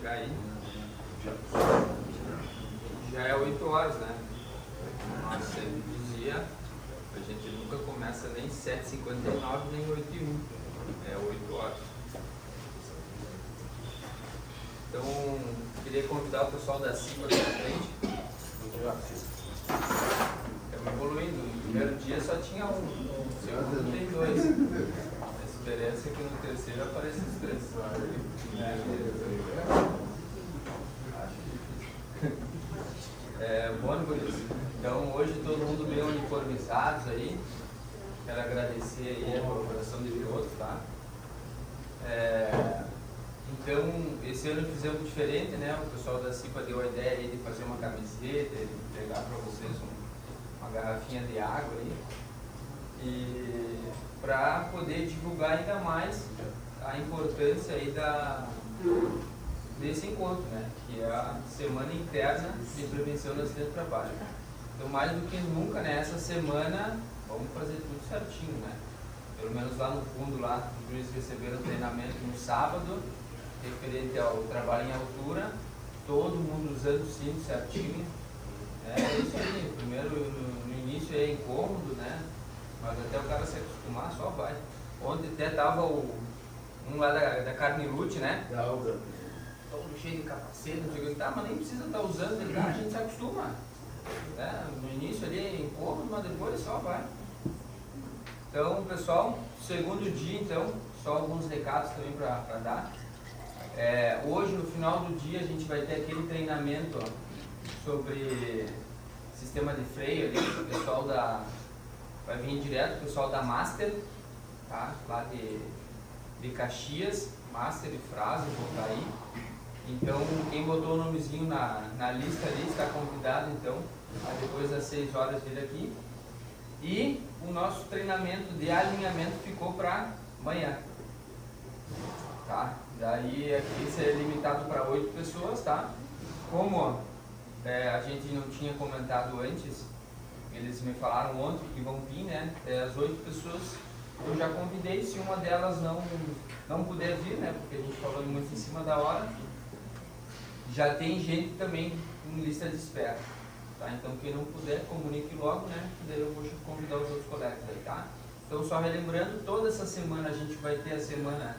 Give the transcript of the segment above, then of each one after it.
chegar aí. Já é 8 horas, né? Nossa, sempre dizia, a gente nunca começa nem 7h59 nem 8h01. É 8 horas. Então, queria convidar o pessoal da CIPA aqui na frente. Estamos evoluindo. No primeiro dia só tinha um, no segundo tem 2. A esperança é que no terceiro apareça os 3. Bom, guris. Então, hoje todo mundo bem uniformizados aí. Quero agradecer aí a colaboração de todos, tá? Então, esse ano fizemos diferente, né? O pessoal da CIPA deu a ideia aí de fazer uma camiseta, de entregar para vocês uma garrafinha de água aí. E para poder divulgar ainda mais a importância aí desse encontro, né? Que é a Semana Interna de Prevenção do Acidente do Trabalho. Então, mais do que nunca, né? Essa semana, vamos fazer tudo certinho, né? Pelo menos lá no fundo, lá, os juízes receberam treinamento no sábado, referente ao trabalho em altura, todo mundo usando o cinto certinho. É isso aí, primeiro no início é incômodo, né? Mas até o cara se acostumar, só vai. Ontem até tava um lá da Carnilute, né? Todo cheio de capacete, não sei o que, tá, mas nem precisa estar usando, a gente se acostuma. Né? No início ali é incômodo, mas depois só vai. Então, pessoal, segundo dia, então, só alguns recados também para dar. Hoje, no final do dia, a gente vai ter aquele treinamento sobre sistema de freio ali, o pessoal vai vir direto o pessoal da Master, tá? Lá de Caxias, Master e Frase, vou estar aí. Então, quem botou o nomezinho na lista ali está convidado, então, a depois das 6 horas vir aqui. E o nosso treinamento de alinhamento ficou para amanhã, tá? Daí aqui isso é limitado para 8 pessoas, tá? Como a gente não tinha comentado antes, eles me falaram ontem que vão vir, né? As 8 pessoas eu já convidei, se uma delas não puder vir, né? Porque a gente falou muito em cima da hora, já tem gente também em lista de espera. Tá? Então, quem não puder, comunique logo, né? Que daí eu vou convidar os outros colegas aí, tá? Então, só relembrando, toda essa semana a gente vai ter a semana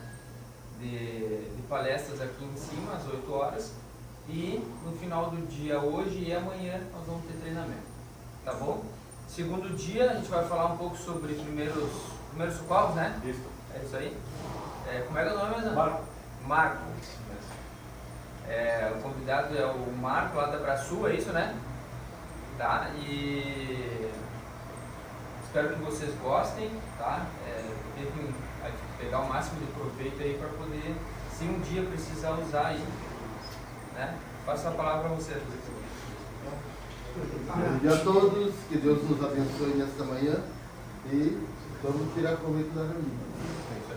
de palestras aqui em cima, às 8 horas. E no final do dia, hoje e amanhã, nós vamos ter treinamento. Tá bom? Segundo dia, a gente vai falar um pouco sobre primeiros socorros, né? Isso. É isso aí. Como é que é o nome mesmo? Marco. O convidado é o Marco, lá da Brasul, é isso, né? Tá? E espero que vocês gostem, tá? Tentem pegar o máximo de proveito aí para poder, se um dia precisar usar aí, né? Passo a palavra para vocês. Bom dia a todos, que Deus nos abençoe nesta manhã e vamos tirar proveito da reunião.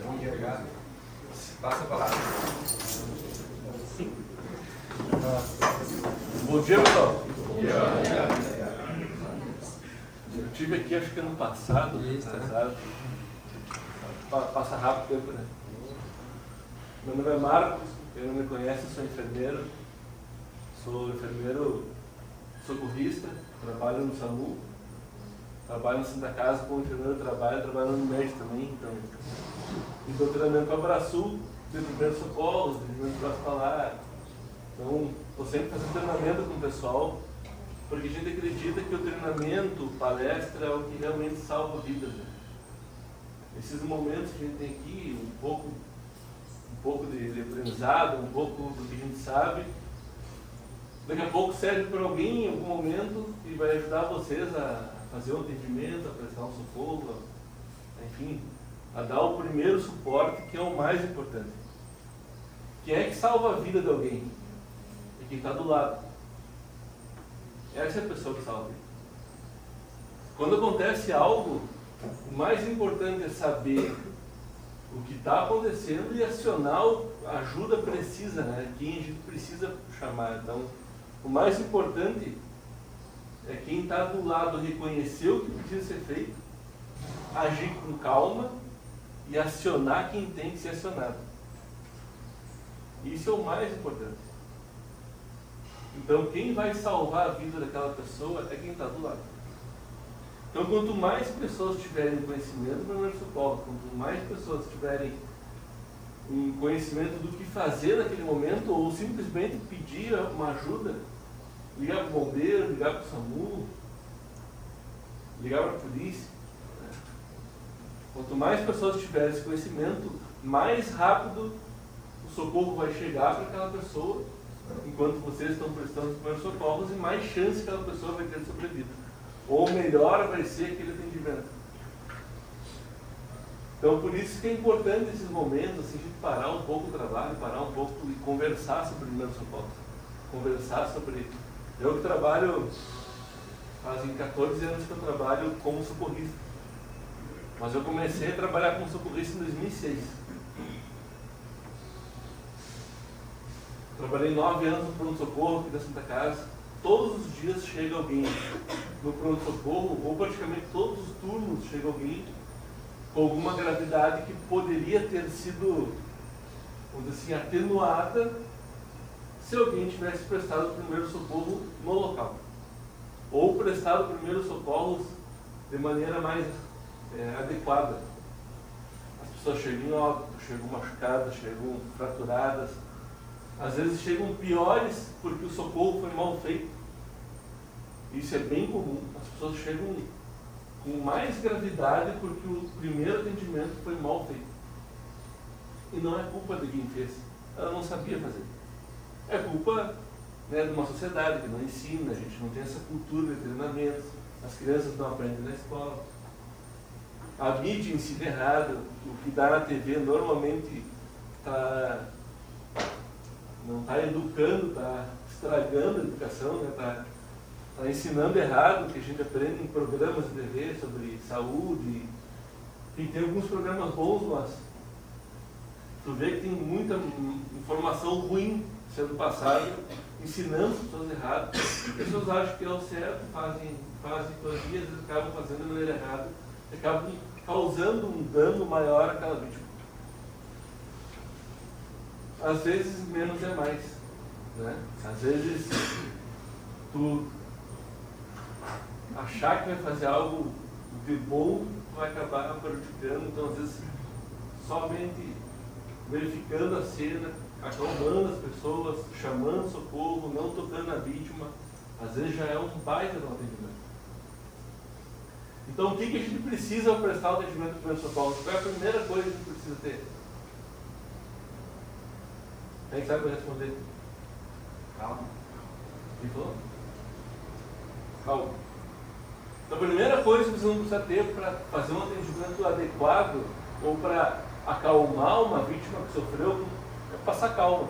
Bom dia, obrigado. Passa a palavra. Bom dia, pessoal. Bom dia. Eu estive aqui, acho que ano passado. Isso, Passa rápido o tempo, né? Meu nome é Marcos, quem não me conhece, sou enfermeiro. Sou enfermeiro socorrista, trabalho no SAMU. Trabalho no Santa Casa como enfermeiro, trabalho no MED também. Então, estou treinamento com a Brasul, de primeiros socorros, de primeiros hospitalar. Então, estou sempre fazendo treinamento com o pessoal, porque a gente acredita que o treinamento, palestra, é o que realmente salva vidas. Né? Esses momentos que a gente tem aqui, um pouco de aprendizado, um pouco do que a gente sabe, daqui a pouco serve para alguém em algum momento e vai ajudar vocês a fazer um atendimento, a prestar um socorro, enfim, a dar o primeiro suporte, que é o mais importante. Quem é que salva a vida de alguém? É quem está do lado. Essa é a pessoa que salva. Quando acontece algo, o mais importante é saber o que está acontecendo e acionar a ajuda precisa, né? Quem a gente precisa chamar. Então, o mais importante é quem está do lado reconhecer o que precisa ser feito, agir com calma e acionar quem tem que ser acionado. Isso é o mais importante. Então, quem vai salvar a vida daquela pessoa é quem está do lado. Então, quanto mais pessoas tiverem conhecimento do primeiro socorro, quanto mais pessoas tiverem um conhecimento do que fazer naquele momento, ou simplesmente pedir uma ajuda, ligar para o bombeiro, ligar para o SAMU, ligar para a polícia. Né? Quanto mais pessoas tiverem esse conhecimento, mais rápido o socorro vai chegar para aquela pessoa, enquanto vocês estão prestando os primeiros socorros, e mais chance que aquela pessoa vai ter de sobrevida. Ou melhor vai ser aquele atendimento. Então, por isso que é importante esses momentos, assim, de parar um pouco o trabalho, parar um pouco e conversar sobre primeiros socorros. Conversar sobre... Eu que trabalho, fazem 14 anos que eu trabalho como socorrista. Mas eu comecei a trabalhar como socorrista em 2006. Trabalhei 9 anos no pronto-socorro aqui da Santa Casa. Todos os dias chega alguém no pronto-socorro, ou praticamente todos os turnos chega alguém com alguma gravidade que poderia ter sido, vamos dizer assim, atenuada se alguém tivesse prestado o primeiro socorro no local. Ou prestado primeiros socorros de maneira mais adequada. As pessoas chegam em óbito, chegam machucadas, chegam fraturadas. Às vezes chegam piores porque o socorro foi mal feito. Isso é bem comum. As pessoas chegam com mais gravidade porque o primeiro atendimento foi mal feito. E não é culpa de quem fez. Ela não sabia fazer. É culpa, né, de uma sociedade que não ensina, a gente não tem essa cultura de treinamento, as crianças não aprendem na escola. A mídia ensina errado, o que dá na TV normalmente não está educando, está estragando a educação, né? Está ensinando errado o que a gente aprende em programas de TV sobre saúde. E tem alguns programas bons, mas tu vê que tem muita informação ruim sendo passada, ensinando as pessoas errado. As pessoas acham que é o certo, fazem coisas e às vezes acabam fazendo de maneira errada, acabam causando um dano maior àquela vítima. Às vezes menos é mais, né? Às vezes tu achar que vai fazer algo de bom vai acabar prejudicando. Então, às vezes, somente verificando a cena, acalmando as pessoas, chamando socorro, não tocando na vítima, às vezes já é um baita do atendimento. Então, o que a gente precisa ao prestar o atendimento do primeiro socorro? Qual é a primeira coisa que a gente precisa ter? Quem sabe responder? Calma. Quem falou? Calma. Então, a primeira coisa que você não precisa ter para fazer um atendimento adequado ou para acalmar uma vítima que sofreu é passar calma.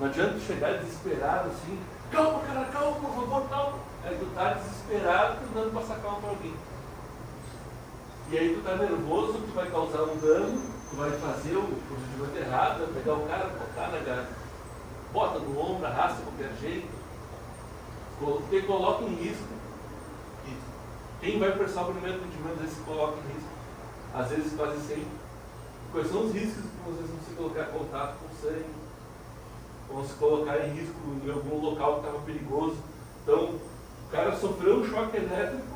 Não adianta chegar desesperado assim, calma, cara, calma, por favor, calma. Aí tu tá desesperado tentando passar calma para alguém. E aí tu tá nervoso, tu vai causar um dano, tu vai fazer o procedimento errado, vai pegar o cara, botar na garra, bota no ombro, arrasta de qualquer jeito, te coloca em risco. E quem vai prestar o primeiro atendimento, às vezes se coloca em risco, às vezes quase sempre. Quais são os riscos que vocês vão se colocar em contato com sangue, vão se colocar em risco em algum local que estava perigoso. Então, o cara sofreu um choque elétrico,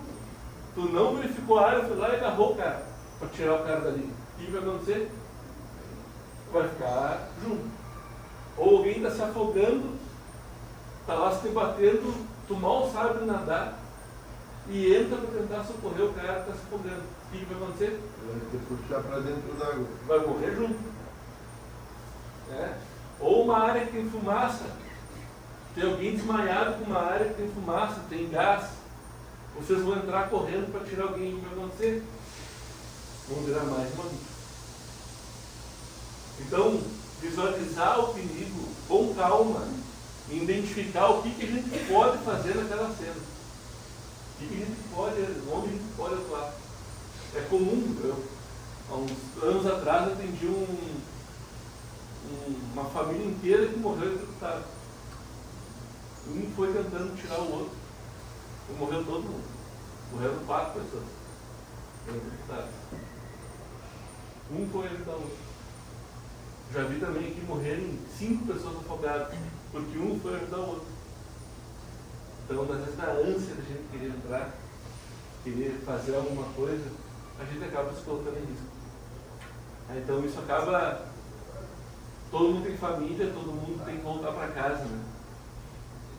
tu não verificou a área, foi lá e agarrou o cara para tirar o cara dali. O que vai acontecer? Vai ficar junto. Ou alguém está se afogando, está lá se debatendo, tu mal sabe nadar e entra para tentar socorrer o cara que está se afogando. O que vai acontecer? Vai ter que puxar para dentro d'água. Vai morrer junto. Ou uma área que tem fumaça. Tem alguém desmaiado com uma área que tem fumaça, tem gás. Vocês vão entrar correndo para tirar alguém. O que vai acontecer? Vão virar mais uma vítima. Então, visualizar o perigo com calma e identificar o que a gente pode fazer naquela cena. O que a gente pode, onde a gente pode atuar. É comum, há uns anos atrás atendi uma família inteira que morreu eletrocutado. Um foi tentando tirar o outro. E morreu todo mundo. Morreram 4 pessoas eletrocutadas. Um foi ajudar o outro. Já vi também que morreram 5 pessoas afogadas, porque um foi ajudar o outro. Então, às vezes, na ânsia da gente querer entrar, querer fazer alguma coisa, a gente acaba se colocando em risco. Então, isso acaba... Todo mundo tem família, todo mundo tem que voltar para casa, né?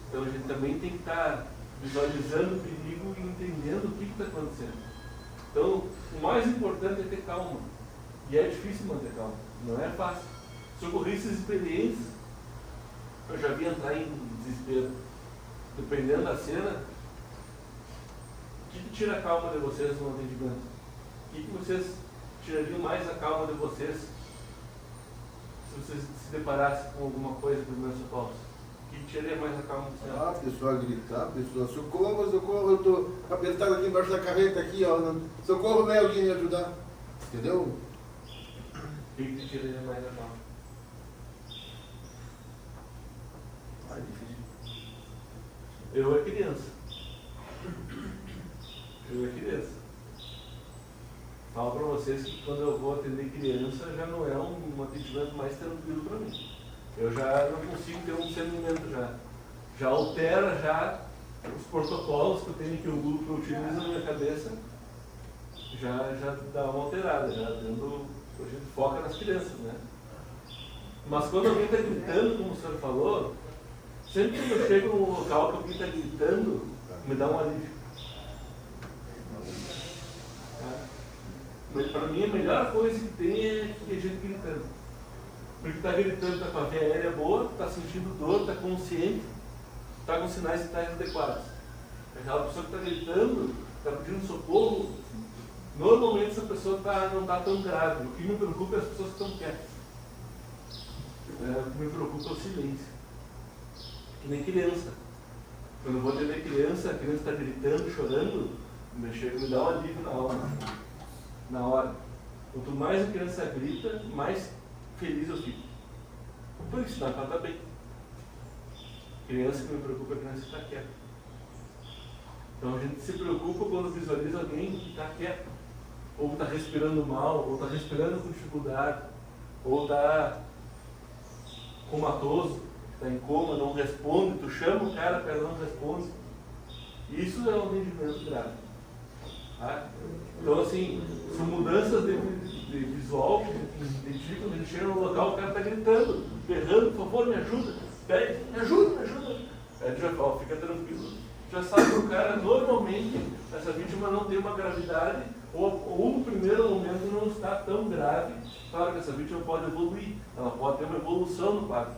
Então, a gente também tem que estar visualizando o perigo e entendendo o que está acontecendo. Então, o mais importante é ter calma. E é difícil manter calma, não é fácil. Socorristas experientes, eu já vi entrar em desespero. Dependendo da cena, o que tira a calma de vocês no atendimento? O que vocês tirariam mais a calma de vocês se vocês se deparassem com alguma coisa dos meus socorros? O que tiraria mais a calma do senhor? A pessoa gritar, a pessoa, socorro, socorro, eu estou apertado aqui embaixo da carreta, aqui, ó, socorro, vem alguém me ajudar. Entendeu? O que tiraria mais a calma? Ah, é difícil. Eu é criança. Falo para vocês que quando eu vou atender criança já não é um atendimento mais tranquilo para mim. Eu já não consigo ter um discernimento já altera já os protocolos que eu tenho, que o grupo utiliza na minha cabeça, já dá uma alterada, já dando, a gente foca nas crianças, né? Mas quando alguém está gritando, como o senhor falou, sempre que eu chego num local que alguém está gritando, me dá um alívio. Para mim, a melhor coisa que tem é que a gente gritando. Porque está gritando, está com a via aérea boa, está sentindo dor, está consciente, está com sinais vitais adequados. Aquela pessoa que está gritando, está pedindo socorro, normalmente essa pessoa não está tão grave. O que me preocupa é as pessoas que estão quietas. O que me preocupa é o silêncio. Que nem criança. Quando eu vou atender criança, a criança está gritando, chorando, me dá um alívio na hora. Quanto mais a criança grita, mais feliz eu fico. Por isso, dá para estar bem. Criança que me preocupa é a criança que está quieta. Então a gente se preocupa quando visualiza alguém que está quieto, ou está respirando mal, ou está respirando com dificuldade, ou está comatoso, está em coma, não responde, tu chama o cara, não responde. Isso é um atendimento grave. Tá? Então, assim, são mudanças de visual que identificam quando a gente chega no local, o cara está gritando, berrando, por favor, me ajuda, pede, me ajuda. Aí tu já fala, fica tranquilo. Já sabe que o cara, normalmente, essa vítima não tem uma gravidade, ou no primeiro momento não está tão grave. Claro que essa vítima pode evoluir, ela pode ter uma evolução no quadro.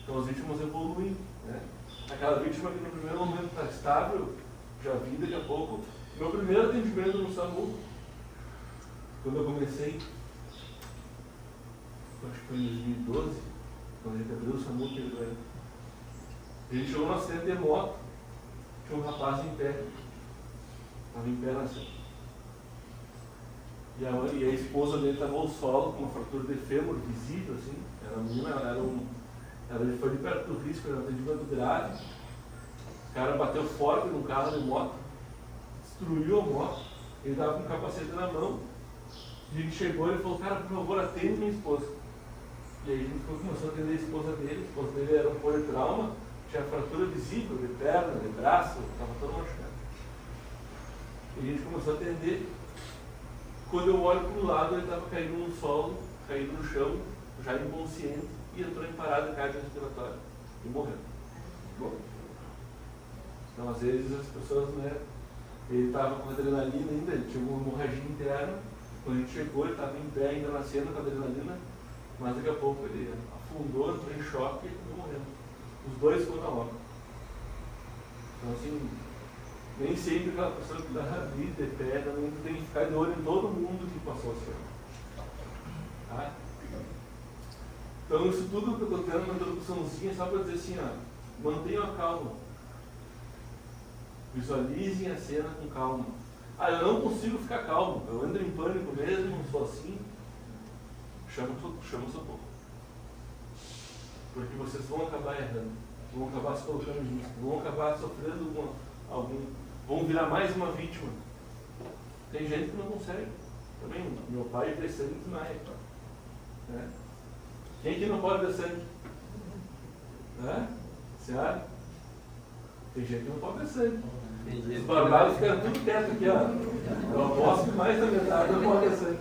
Então as vítimas evoluem, né? Aquela vítima que no primeiro momento está estável, já vi daqui a pouco. Meu primeiro atendimento no SAMU, quando eu comecei, acho que foi em 2012, quando a gente abriu o SAMU, a gente chegou no acidente de moto, tinha um rapaz em pé, estava em pé na cena. E a esposa dele estava ao solo, com uma fratura de fêmur visível, assim. Era uma menina, ele foi de perto do risco, era um atendimento grave. O cara bateu forte num carro de moto, destruiu a moto, ele estava com o capacete na mão. E ele chegou e falou, cara, por favor, atende minha esposa. E aí a gente começou a atender a esposa dele era um politrauma, tinha fratura visível de perna, de braço, estava todo machucado. E a gente começou a atender. Quando eu olho para o lado, ele estava caído no solo, caído no chão, já inconsciente, e entrou em parada cardiorrespiratória e morreu. Bom. Então, às vezes, as pessoas, né, ele estava com adrenalina ainda, ele tinha uma hemorragia interna. Quando a gente chegou, ele estava em pé ainda na cena com adrenalina, mas daqui a pouco ele afundou, entrou em choque e acabou morrendo. Os dois foram na hora. Então, assim, nem sempre aquela pessoa que está ali de pé também tem que ficar de olho em todo mundo que passou assim. Tá? Então, isso tudo que eu estou tendo uma introduçãozinha só para dizer assim, ó, mantenham a calma. Visualizem a cena com calma. Eu não consigo ficar calmo, eu entro em pânico mesmo, não sou assim. Chama socorro. Porque vocês vão acabar errando, vão acabar se colocando em risco, vão acabar sofrendo vão virar mais uma vítima. Tem gente que não consegue. Também, meu pai fez sangue na época. Né? Quem que não pode ver sangue? Certo? Tem gente que não pode ver sangue. Tem Os gente barbados ficam tudo quieto aqui, ó. Eu aposto que mais da metade não pode ver sangue.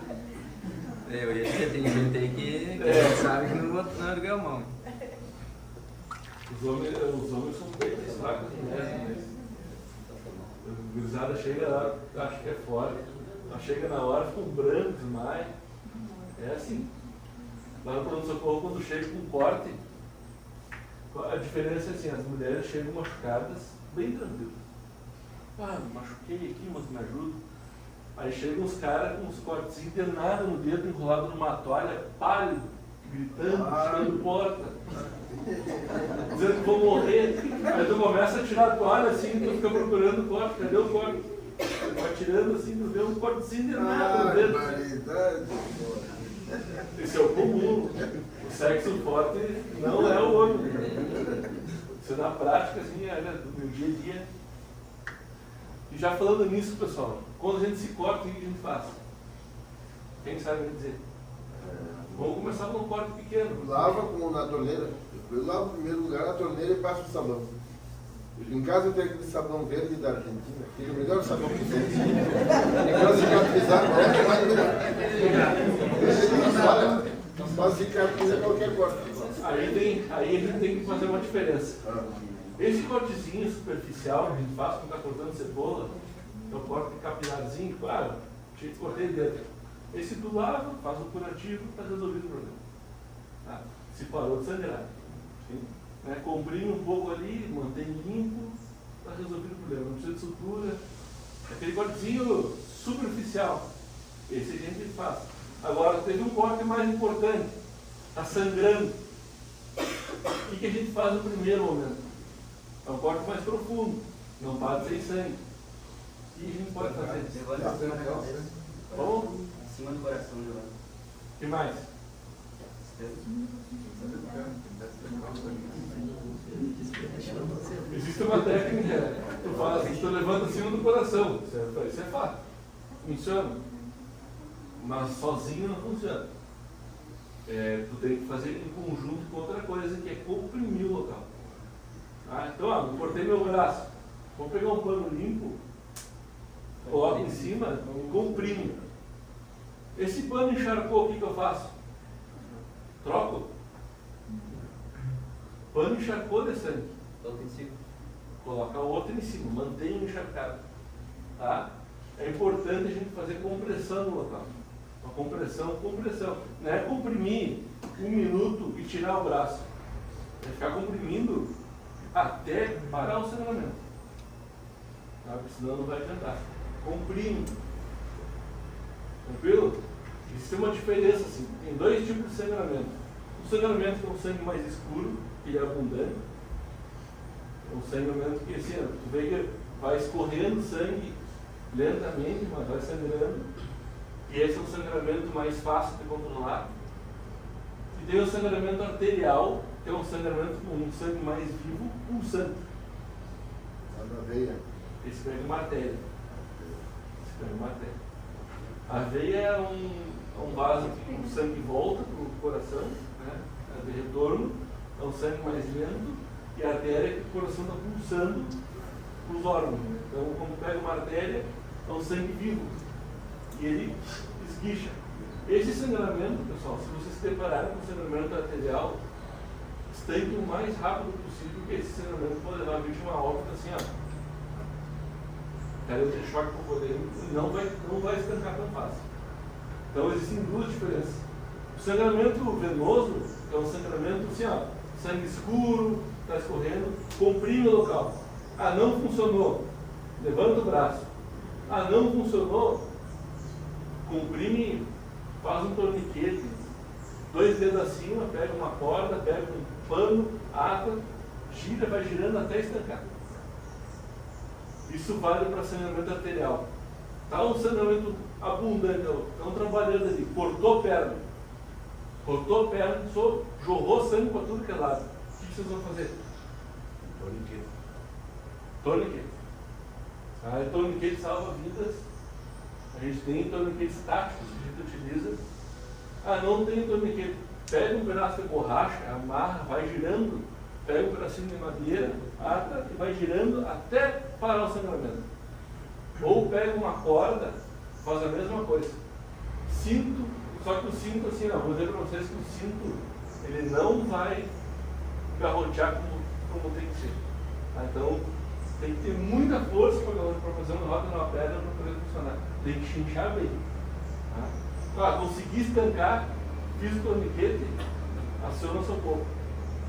Eu ia dizer, tem gente aí que sabe que não ergueu a mão. Os homens são bem mais fracos mesmo, mas a gurizada chega lá, acha que é fora. Ela chega na hora, ficam brancos demais. É assim. Lá no pronto-socorro, quando chega com corte, a diferença é assim, as mulheres chegam machucadas bem tranquilas. Ah, me machuquei aqui, mas me ajuda. Aí chegam os caras com os cortes internados no dedo, enrolado numa toalha, pálido, gritando, chutando porta, dizendo que vou morrer. Aí tu começa a tirar a toalha assim, tu fica procurando o corte, cadê o corte? Tu vai tirando assim, tu vê um cortezinho internado no dedo. Esse é o comum. O sexo forte não é o homem. Isso na prática, assim, é do dia a dia. E já falando nisso, pessoal, quando a gente se corta, o que a gente faz? Quem sabe me dizer? Vamos começar com um corte pequeno. Lava como na torneira. Eu lavo em primeiro lugar na torneira e passo o sabão. Em casa eu tenho aquele sabão verde da Argentina, que é o melhor sabão que tem. Para cicatrizar, não é mais melhor. Para cicatrizar qualquer corte. Aí a gente tem que fazer uma diferença. Esse cortezinho superficial que a gente faz quando está cortando cebola, é o corte capilarzinho, claro, cortei dentro. Esse tu lava, faz um curativo, está resolvido o problema. Se parou de sangrar. Comprime um pouco ali, mantém limpo, está resolvido o problema. Não precisa de sutura. Aquele cortezinho superficial, esse a gente faz. Agora, teve um corte mais importante, está sangrando. O que a gente faz no primeiro momento? É um corte mais profundo, não bate sem sangue. O que a gente pode fazer? Levanta acima do coração. Como? Acima do coração, levanta. O que mais? Existe uma técnica, tu faz assim, tu levanta acima do coração. Isso é fato. Funciona. Mas sozinho não funciona. Tu tem que fazer em conjunto com outra coisa, que é comprimir o local. Então, eu cortei meu braço. Vou pegar um pano limpo, coloco em cima e comprimo. Esse pano encharcou, o que eu faço? Troco. Pano encharcou de sangue. Coloca outro em cima, mantenha encharcado. É importante a gente fazer compressão no local. Uma compressão. Não é comprimir 1 minuto e tirar o braço. É ficar comprimindo até parar o sangramento. Porque senão não vai adiantar. Comprime. Tranquilo? Existe uma diferença assim. Tem 2 tipos de sangramento. O sangramento que é um sangue mais escuro, que ele é abundante. É um sangramento que assim, tu vê que vai escorrendo sangue lentamente, mas vai sangrando. E esse é um sangramento mais fácil de controlar. E tem o sangramento arterial, que é um sangramento com um sangue mais vivo, pulsante. Na veia. Esse pega uma artéria. A veia é um vaso que o sangue volta para o coração, né? É de retorno, é um sangue mais lento, e a artéria é que o coração está pulsando para os órgãos. Então, quando pega uma artéria, é um sangue vivo, e ele esguicha. Esse sangramento, pessoal, se vocês se depararem com o sangramento arterial, estanque o mais rápido possível, porque esse sangramento pode levar a vítima a óbito assim, o cara tem choque hipovolêmico e não vai estancar tão fácil. Então existem 2 diferenças. O sangramento venoso é um sangramento assim, sangue escuro, está escorrendo, comprime o local. Não funcionou, levanta o braço. Não funcionou, comprime, faz um torniquete, 2 dedos acima, pega uma corda, pega um pano, ata, gira, vai girando até estancar. Isso vale para sangramento arterial. Está um sangramento abundante, estão trabalhando ali, cortou a perna, jorrou sangue para tudo que é lado. O que vocês vão fazer? Torniquete. Torniquete salva vidas. A gente tem torniquetes táticos que a gente utiliza. Não tem torniquete. Pega um pedaço de borracha, amarra, vai girando pega um pedacinho de madeira, ata e vai girando até parar o sangramento. Ou pega uma corda, faz a mesma coisa. Cinto, só que o cinto assim, não, vou dizer para vocês que o cinto ele não vai garrotear como tem que ser. Então tem que ter muita força para fazer uma roda numa pedra para poder funcionar. Tem que chinchar bem. Consegui estancar, fiz o torniquete, aciona o socorro.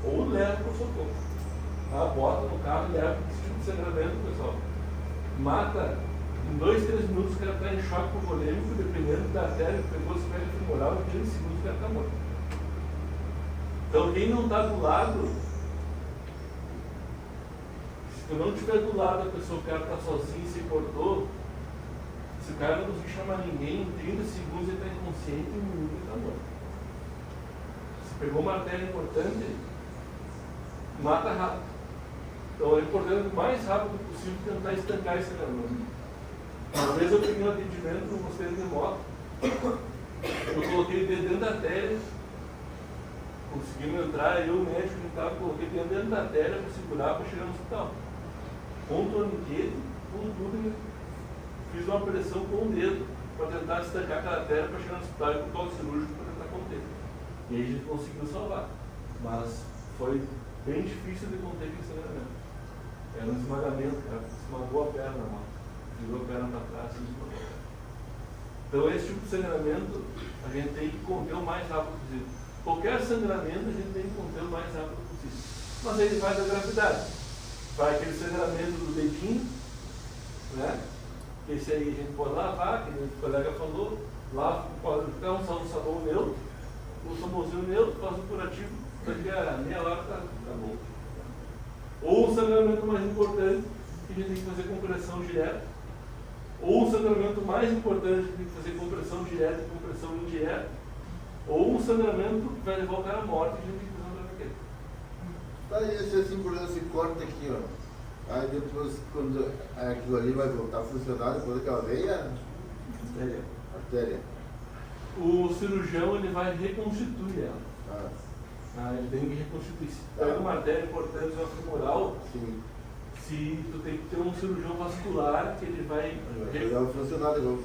Ou leva para o socorro. Bota no carro e leva esse tipo de sangramento, pessoal. Mata em 2, 3 minutos, o cara está em choque hipovolêmico, dependendo da artéria que pegou, se pega femoral, em 15 segundos o cara está morto. Então quem não está do lado, se tu não estiver do lado da pessoa, o cara está sozinho e se cortou, se o cara não conseguir chamar ninguém, em 30 segundos ele está inconsciente e em 1 minuto ele está morto. Se pegou uma artéria importante, mata rápido. Então é importante o mais rápido possível tentar estancar esse sangramento. Uma vez eu peguei um atendimento no mosteiro de moto, eu coloquei o dedo dentro da artéria, conseguimos entrar, eu, o médico, coloquei o dedo dentro da artéria para segurar para chegar no hospital. Com o torniquete, com tudo, fiz uma pressão com o dedo para tentar estancar aquela artéria para chegar no hospital e com o toque cirúrgico para tentar conter. E aí a gente conseguiu salvar. Mas foi bem difícil de conter aquele sangramento. Era um esmagamento, cara, esmagou a perna, mano. Virou a perna para trás e esmagou. Então esse tipo de sangramento a gente tem que conter o mais rápido possível. Qualquer sangramento a gente tem que conter o mais rápido possível. Mas ele faz a gravidade. Faz aquele sangramento do dedinho, né? Esse aí a gente pode lavar, que o colega falou, lava, pode ficar um sabão neutro, um sabãozinho neutro, faz um curativo, daqui a meia hora tá bom. Ou um sangramento mais importante, que a gente tem que fazer compressão direta. Ou um sangramento mais importante, que tem que fazer compressão direta e compressão indireta. Ou um sangramento que vai levar o cara à morte, e a gente tem que fazer um traquete. Tá, e esse assim, por exemplo, se corta aqui, ó. Aí depois, quando aquilo ali vai voltar a funcionar, depois daquela veia, artéria. O cirurgião ele vai reconstituir ela. Ele tem que reconstituir. Se pega uma artéria importante, uma femoral, se tu tem que ter um cirurgião vascular que ele vai Vai funcionar de novo.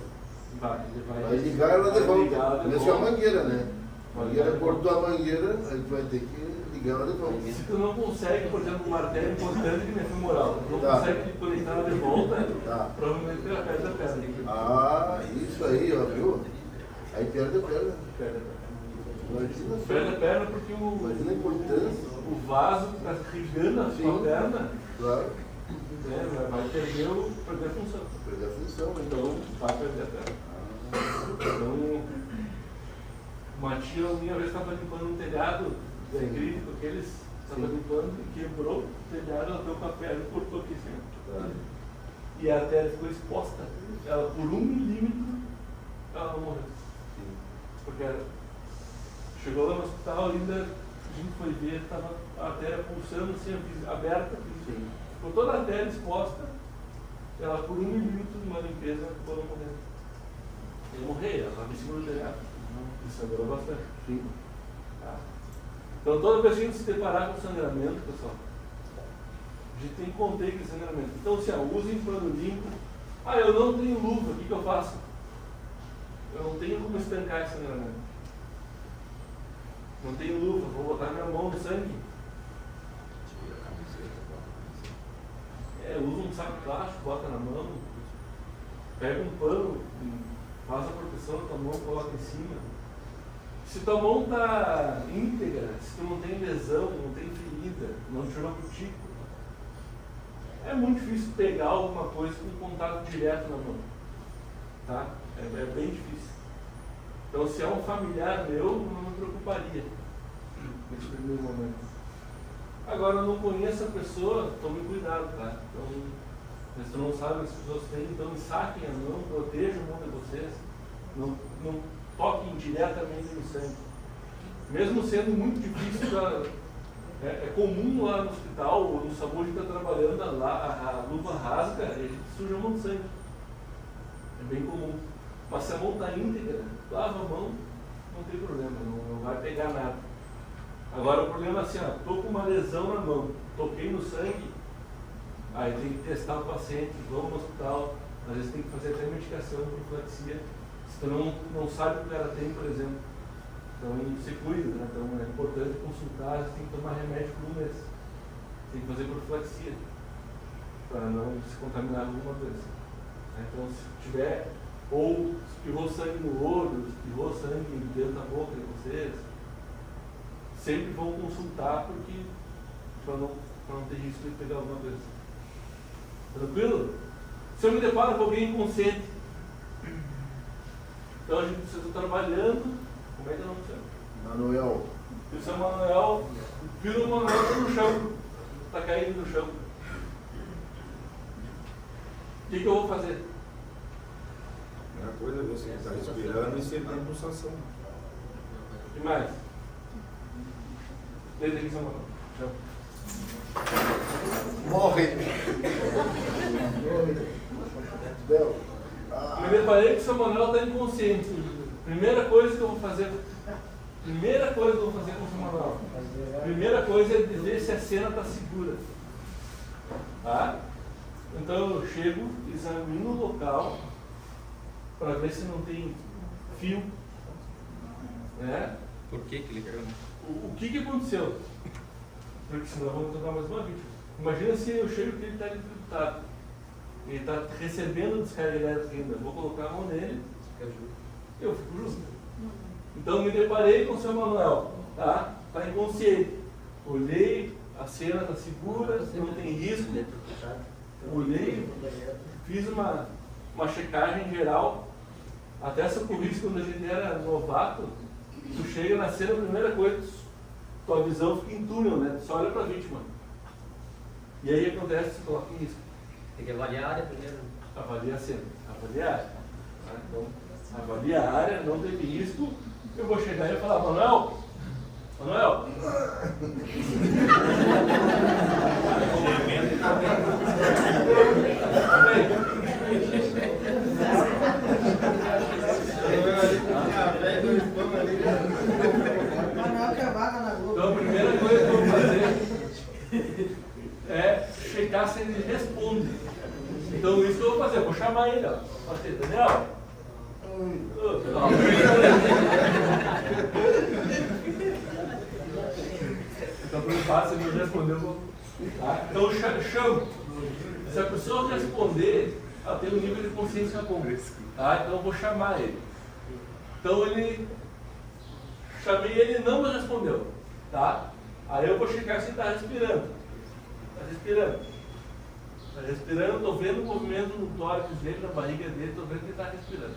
Vai ligar ela de volta. Nessa é a mangueira, né? A mangueira ligar. cortou a mangueira, aí tu vai ter que ligar ela de volta. Se tu não consegue, por exemplo, uma artéria importante que nem a femoral, não consegue conectar ela de volta, provavelmente ela perde a perna. Isso aí, ó, viu? Aí perde a perna. Perde a perna porque imagina a importância. o vaso que está irrigando a sua perna, Claro. vai perder a função. Perder a função, Então vai perder a perna. Então, uma tia minha vez estava limpando um telhado da igreja, porque eles estavam limpando e quebrou o telhado, ela deu com a perna e cortou aqui assim. E a artéria ficou exposta. Ela, por 1 milímetro, ela não morreu. Porque chegou lá no hospital, ainda a gente foi ver, estava a artéria pulsando assim, aberta. Ficou toda a artéria exposta, ela por 1 milímetro de uma limpeza ficou não morrendo. Ia morrer, ela estava em cima do telhado. Isso sangrou bastante. Então toda vez que a gente se deparar com sangramento, pessoal, a gente tem que conter aquele sangramento. Então assim, usem pano limpo. Eu não tenho luva, o que eu faço? Eu não tenho como estancar esse sangramento. Não tenho luva, vou botar minha mão no sangue. Usa um saco plástico, bota na mão, pega um pano, faz a proteção da tua mão, coloca em cima. Se tua mão está íntegra, se tu não tem lesão, não tem ferida, não tirou cutícula, é muito difícil pegar alguma coisa com contato direto na mão. Tá? É bem difícil. Então, se é um familiar meu, não me preocuparia nesse primeiro momento. Agora, eu não conheço a pessoa, tome cuidado, tá? Então, se tu não sabe o que as pessoas têm, então saquem a mão, protejam a mão de vocês, não toquem diretamente no sangue. Mesmo sendo muito difícil, é comum lá no hospital, ou no SAMU, a gente está trabalhando, lá, a luva rasga e a gente suja a mão de sangue. É bem comum. Mas se a mão está íntegra, lava a mão, não tem problema, não vai pegar nada. Agora o problema é assim, ó, tô com uma lesão na mão, toquei no sangue, aí tem que testar o paciente, vamos no hospital, às vezes tem que fazer até medicação, profilaxia, se tu não sabe o que o cara tem, por exemplo. Então se cuida, né? Então é importante consultar, você tem que tomar remédio por um mês. Tem que fazer profilaxia para não se contaminar com alguma doença. Então se tiver, ou espirrou sangue no olho, espirrou sangue dentro da boca de vocês, sempre vão consultar porque para não ter risco de pegar alguma doença. Tranquilo? Se eu me deparo com alguém inconsciente, então a gente precisa estar trabalhando. Como é que é o nome do seu? Manuel. O seu Manuel, vira o Manuel no chão. Está caindo no chão. O que eu vou fazer? A primeira coisa é você está respirando e você tem pulsação. O que mais? Deita aqui, seu Manuel. Chão. Morre. Bel. Me deparei que o seu Manuel está inconsciente. Primeira coisa que eu vou fazer com o seu Manuel. Primeira coisa é dizer se a cena está segura. Tá? Então eu chego, examino o local para ver se não tem fio. Né? Por que ele caiu? O que aconteceu? Porque senão vamos tornar mais uma vítima. Imagina se eu chego que ele está electrocutado. Ele está recebendo descarga elétrica ainda. Vou colocar a mão nele. Eu fico justo. Então me deparei com o seu Manuel. Tá? Está inconsciente. Olhei, a cena está segura, não tem risco. Olhei, fiz uma checagem geral. Até socorrista, quando a gente era novato, tu chega na cena, a primeira coisa, tua visão fica em túnel, né? Tu só olha para a vítima. E aí acontece, você coloca em risco. Tem que avaliar a área primeiro. Avalia a cena, avalia a área. Tá? Então, avalia a área, não teve risco. Eu vou chegar e falar, Manuel, então a primeira coisa que eu vou fazer é checar se ele responde. Então isso que eu vou fazer, eu vou chamar ele, ó. Daniel. Então por fácil, se ele responder, eu vou. Tá? Então eu chamo. Se a pessoa responder, ela tem um nível de consciência bom. Tá? Então eu vou chamar ele. Então chamei ele e não me respondeu. Tá? Aí eu vou checar se ele está respirando. Está respirando. Está respirando, estou vendo o movimento no tórax dele, na barriga dele, estou vendo que ele está respirando.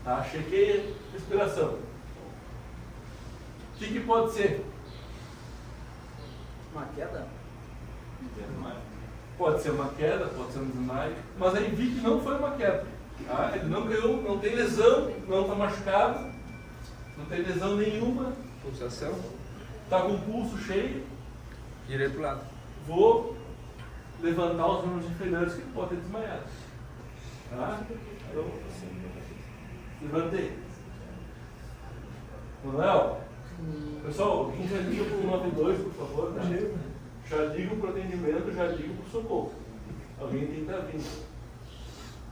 Tá? Chequei a respiração. O que pode ser? Uma queda? Pode ser uma queda, pode ser um desmaio, mas aí vi que não foi uma queda. Tá? Ele não caiu, não tem lesão, não está machucado, não tem lesão nenhuma. Pulsação. Está com o pulso cheio. Direito pro lado. Vou levantar os membros inferiores que podem ter desmaiado. Tá? Então, levantei. Manuel, pessoal, alguém já liga para o 92, por favor, tá? Já liga para o atendimento, já liga para o socorro. Alguém tem que estar vindo.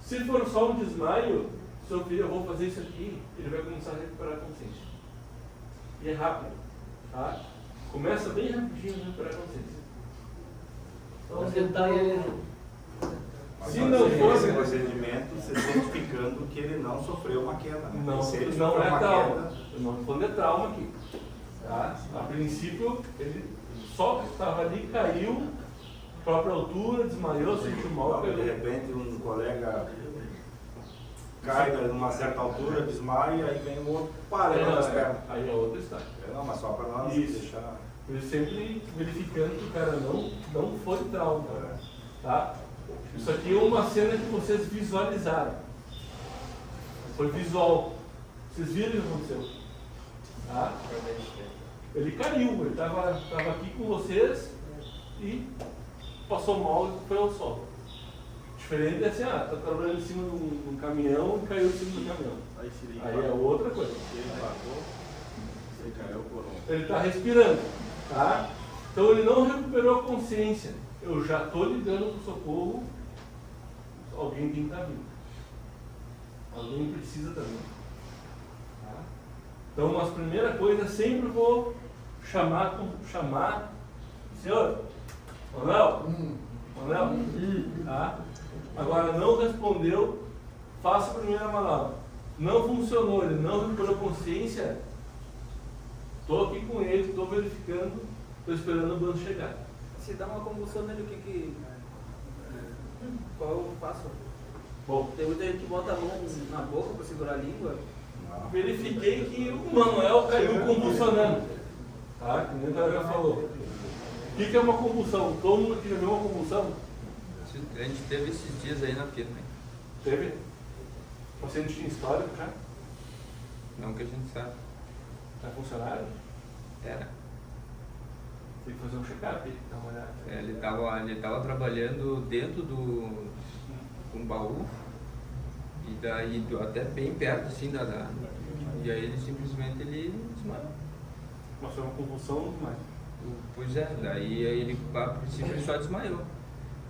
Se for só um desmaio, seu filho, eu vou fazer isso aqui, ele vai começar a recuperar a consciência. E é rápido, tá? Começa bem rapidinho a recuperar a consciência. Vamos tentar ele. Se não for esse procedimento, você está certificando que ele não sofreu uma queda. Né? Não, Se ele não sofreu é uma trauma. queda, Eu não estou de trauma aqui. Tá? A princípio, ele só estava ali, caiu, própria altura, desmaiou, sentiu mal. de repente um colega cai numa certa altura, desmaia, e aí vem o outro, para as pernas. Aí é outra história. Não, mas só para nós Isso. deixar. Eu sempre verificando que o cara não foi trauma. Tá? Isso aqui é uma cena que vocês visualizaram. Foi visual. Vocês viram o que aconteceu. Tá? Ele caiu, ele estava aqui com vocês e passou mal e foi ao sol. Diferente é assim, tá trabalhando em cima de um caminhão e caiu em cima do caminhão. Aí é outra coisa. Ele está respirando, tá? Então ele não recuperou a consciência. Eu já estou ligando para o socorro. Alguém tem que estar vivo. Alguém precisa estar vivo. Tá? Então, mas primeira coisa, sempre vou chamar, senhor, Manuel, tá? Agora não respondeu, faça a primeira manobra. Não funcionou, ele não recuperou consciência. Estou aqui com ele, estou verificando, estou esperando o bando chegar. Se dá uma convulsão nele, qual eu faço? Bom, Tem muita gente que bota a mão na boca para segurar a língua. verifiquei que o Manuel caiu convulsionando. Tá? Que nem o Gabriel falou. O que é uma convulsão? Todo mundo aqui já viu uma convulsão? A gente teve esses dias aí na firma. Teve? O paciente tinha histórico já? Não que a gente sabe. É funcionário? Era. Tem que fazer um check-up, dar uma olhada. Ele tava trabalhando dentro com um baú. E daí até bem perto assim e aí ele simplesmente desmaiou. Mas foi uma convulsão muito mais. Pois é, daí ele a princípio ele só desmaiou.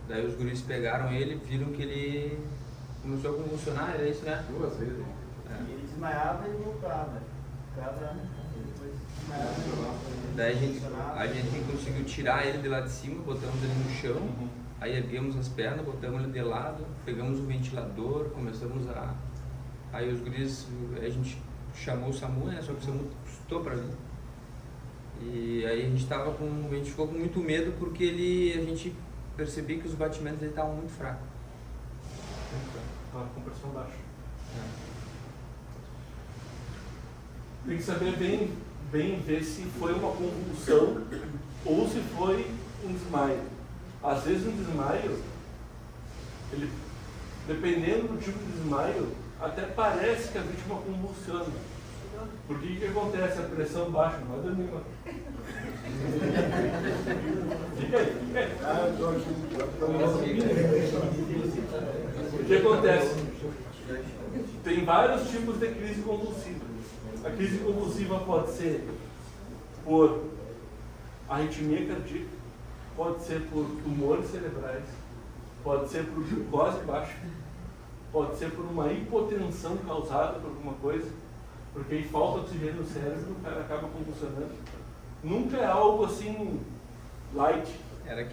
Daí os guris pegaram ele, viram que ele começou a convulsionar, era isso, né? 2 vezes. É. E ele desmaiava e voltava. Ficava, depois desmaiava. Daí a gente conseguiu tirar ele de lá de cima, botamos ele no chão, aí erguemos as pernas, botamos ele de lado, pegamos o ventilador, começamos a... Aí os guris, a gente chamou o SAMU, né? Só que o SAMU custou pra vir. E aí a gente ficou com muito medo porque a gente percebia que os batimentos dele estavam muito fracos. Estava com pressão baixa. Tem que saber bem ver se foi uma convulsão ou se foi um desmaio. Às vezes um desmaio, dependendo do tipo de desmaio, até parece que a vítima convulsiona. Porque o que acontece? A pressão baixa, não vai dormir, mano. Fica aí. Ah, eu estou aqui. O que acontece? Tem vários tipos de crise convulsiva. A crise convulsiva pode ser por arritmia cardíaca, pode ser por tumores cerebrais, pode ser por glicose baixa, pode ser por uma hipotensão causada por alguma coisa, porque aí falta oxigênio no cérebro, o cara acaba convulsionando. Nunca é algo assim light. Era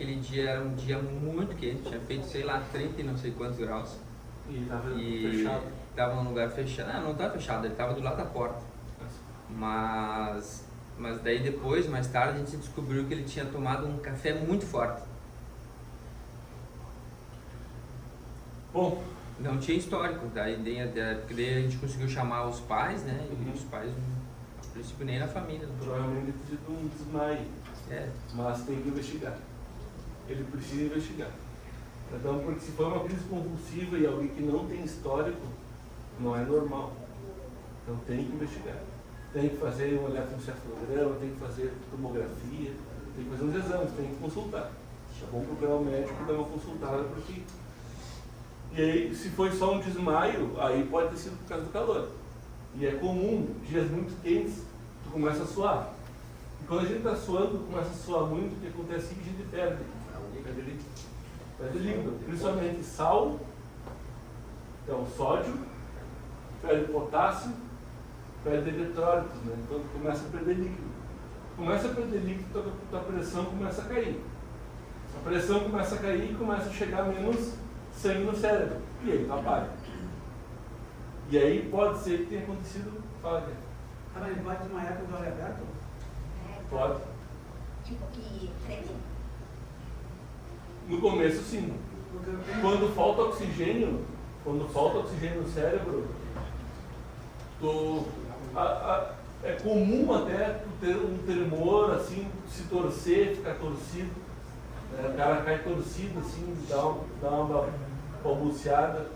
um dia muito quente, tinha feito, sei lá, 30 e não sei quantos graus. E estava fechado. Estava num lugar fechado. Não estava fechado, ele estava do lado da porta. Mas daí depois, mais tarde, a gente descobriu que ele tinha tomado um café muito forte. Bom, não tinha histórico, daí a gente conseguiu chamar os pais, né? E os pais, a princípio, nem na família. Provavelmente ele precisa de um desmaio. É. Mas tem que investigar. Ele precisa investigar. Então, porque se for uma crise convulsiva e alguém que não tem histórico, não é normal. Então tem que investigar. Tem que fazer um eletroencefalograma, tem que fazer tomografia, tem que fazer uns exames, tem que consultar. É bom procurar o médico dar uma consultada, porque... E aí, se foi só um desmaio, aí pode ter sido por causa do calor. E é comum, dias muito quentes, tu começa a suar. E quando a gente está suando, começa a suar muito, o que acontece é que a gente perde líquido, principalmente sal, então sódio, perde potássio, perde eletrólitos, né? Então tu começa a perder líquido. Começa a perder líquido, tua pressão começa a cair. A pressão começa a cair e começa a chegar menos sangue no cérebro. E aí tu apaga. E aí pode ser que tenha acontecido. Fala, Guilherme. Cara, ele vai desmaiar com o olho aberto? Pode. E treme? No começo, sim. Quando falta oxigênio no cérebro, é comum até tu ter um tremor, assim, se torcer, ficar torcido. O cara cai torcido, assim, dá uma balbuciada.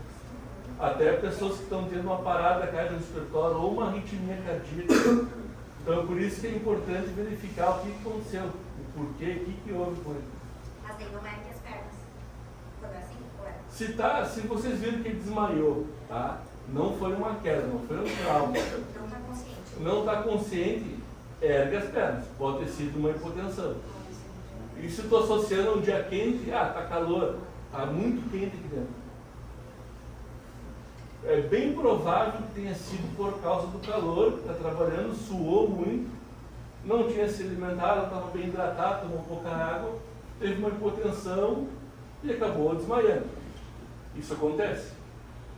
Até pessoas que estão tendo uma parada cardiorrespiratória ou uma arritmia cardíaca. Então, por isso que é importante verificar o que aconteceu, o porquê, o que houve com ele. Mas ele não ergue as pernas. Quando é assim, ou é? Se vocês viram que ele desmaiou, tá? Não foi uma queda, não foi um trauma. Não está consciente. Não está consciente, ergue as pernas. Pode ter sido uma hipotensão. E se estou associando um dia quente, está calor, está muito quente aqui dentro. É bem provável que tenha sido por causa do calor, está trabalhando, suou muito, não tinha se alimentado, estava bem hidratado, tomou pouca água, teve uma hipotensão e acabou desmaiando. Isso acontece.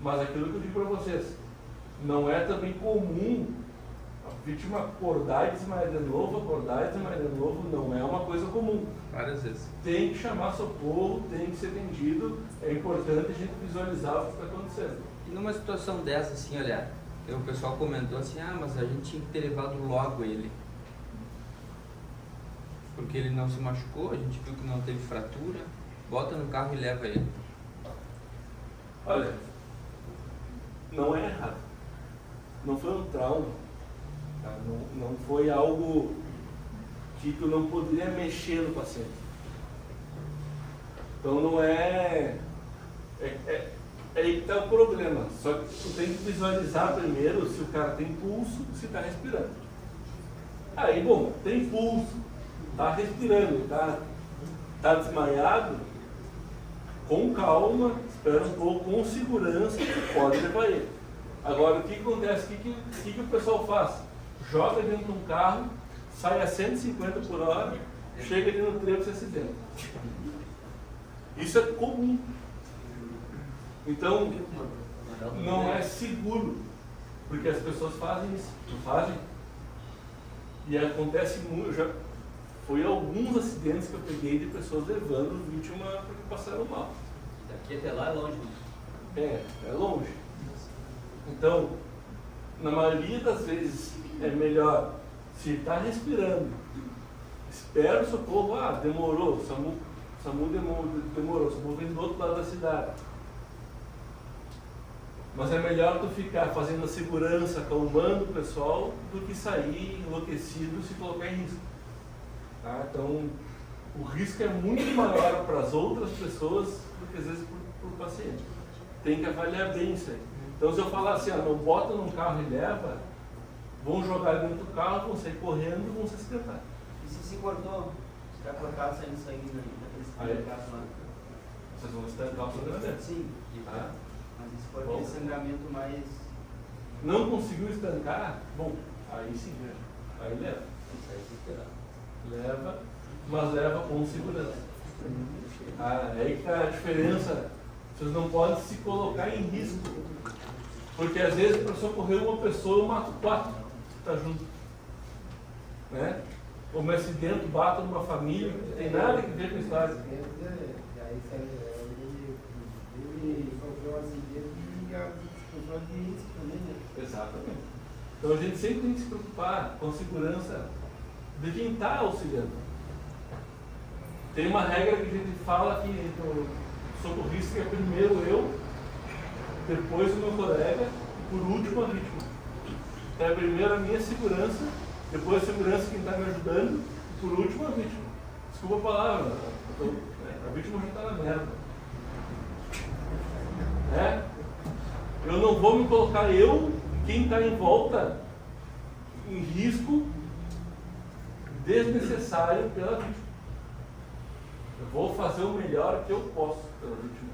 Mas aquilo que eu digo para vocês, não é também comum a vítima acordar e desmaiar de novo, não é uma coisa comum. Várias vezes. Tem que chamar socorro, tem que ser atendido, é importante a gente visualizar o que está acontecendo. E numa situação dessa, assim, olha, o pessoal comentou assim, mas a gente tinha que ter levado logo ele. Porque ele não se machucou, a gente viu que não teve fratura, bota no carro e leva ele. Olha, não é errado. Não foi um trauma. Tá? Não foi algo que tu não poderia mexer no paciente. Então não é aí que está o problema. Só que tu tem que visualizar primeiro se o cara tem pulso, se está respirando. Aí, bom, tem pulso, está respirando, está desmaiado, com calma, espera um pouco, com segurança, pode levar ele. Agora, o que acontece? O que o pessoal faz? Joga dentro de um carro, sai a 150 por hora, chega ali no trevo e se acidenta. Isso é comum. Então, não é seguro, porque as pessoas fazem isso, não fazem? E acontece muito, foi alguns acidentes que eu peguei de pessoas levando vítima porque passaram mal. Daqui até lá é longe. É longe. Então, na maioria das vezes, é melhor, se está respirando, espera o socorro, demorou, o SAMU demorou, o SAMU vem do outro lado da cidade. Mas é melhor tu ficar fazendo a segurança, acalmando o pessoal, do que sair enlouquecido e se colocar em risco. Tá? Então, o risco é muito maior para as outras pessoas do que às vezes para o paciente. Tem que avaliar bem isso aí. Então, se eu falar assim, não bota num carro e leva, vão jogar dentro do carro, vão sair correndo e vão se acidentar. E se cortou, se está cortado saindo sangue naqueles casos lá? Vocês vão estancar o sangramento. Sim. Tá? Mas se for aquele sangramento mais... Não conseguiu estancar? Bom, aí sim, aí leva. Leva, mas leva com segurança. É aí que está a diferença. Vocês não podem se colocar em risco. Porque às vezes para socorrer uma pessoa eu mato 4 que está junto. Né? Ou um acidente bate numa família que não tem nada a ver com a história. Ele sofreu um acidente e a pessoa de risco também, né? Exatamente. Então a gente sempre tem que se preocupar com a segurança de quem está auxiliando. Tem uma regra que a gente fala que o socorrista é primeiro eu, depois o meu colega e por último a vítima. Então é primeiro a minha segurança, depois a segurança de quem está me ajudando e por último a vítima. Desculpa a palavra, a vítima já está na merda. Eu não vou me colocar quem está em volta, em risco desnecessário pela vítima. Eu vou fazer o melhor que eu posso pela vítima.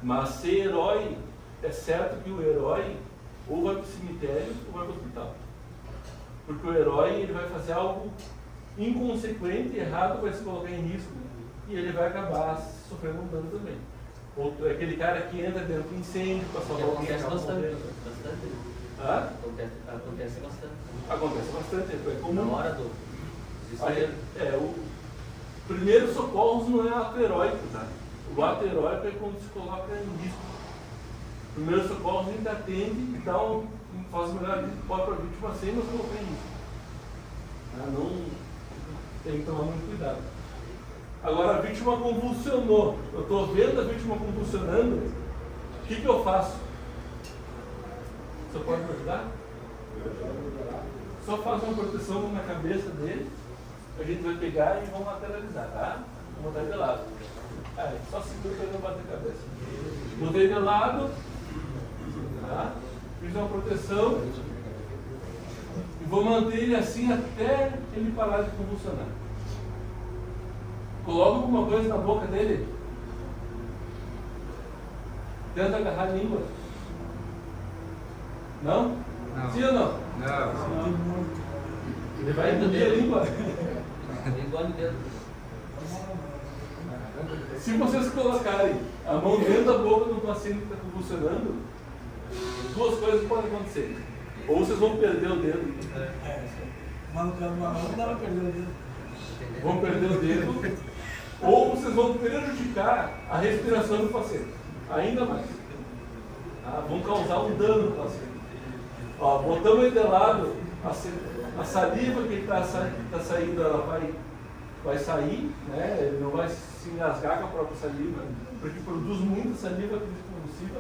Mas ser herói, é certo que o herói ou vai para o cemitério ou vai para o hospital. Porque o herói ele vai fazer algo inconsequente, errado, vai se colocar em risco e ele vai acabar sofrendo um dano também. Ou aquele cara que entra dentro do incêndio para salvar alguém. Acontece bastante. Acontece bastante. É comum. Na hora do desespero. O primeiro socorros não é ato heróico, tá? O ato heróico é quando se coloca em risco. O primeiro socorros a gente atende e faz o melhor que pode para a vítima sem nos colocar em risco. Não tem que tomar muito cuidado. Agora a vítima convulsionou. Eu estou vendo a vítima convulsionando. O que eu faço? Você pode me ajudar? Só faz uma proteção na cabeça dele. A gente vai pegar e vamos lateralizar, tá? Vamos botar de lado. Só segura para não bater a cabeça. Botei de lado. Tá? Fiz uma proteção. E vou manter ele assim até ele parar de convulsionar. Coloca alguma coisa na boca dele. Tenta agarrar a língua. Não? Não. Sim ou não? Não. Ele vai engolir a língua. Engole o dedo. Se vocês colocarem a mão dentro da boca do paciente que está convulsionando, duas coisas podem acontecer. Ou vocês vão perder o dedo. Mas não dá pra perder o dedo. Vão perder o dedo. Ou vocês vão prejudicar a respiração do paciente. Ainda mais. Vão causar um dano no paciente. Ó, botamos ele de lado, a saliva que está saindo, ela vai sair, né? Ele não vai se engasgar com a própria saliva, porque produz muita saliva convulsiva,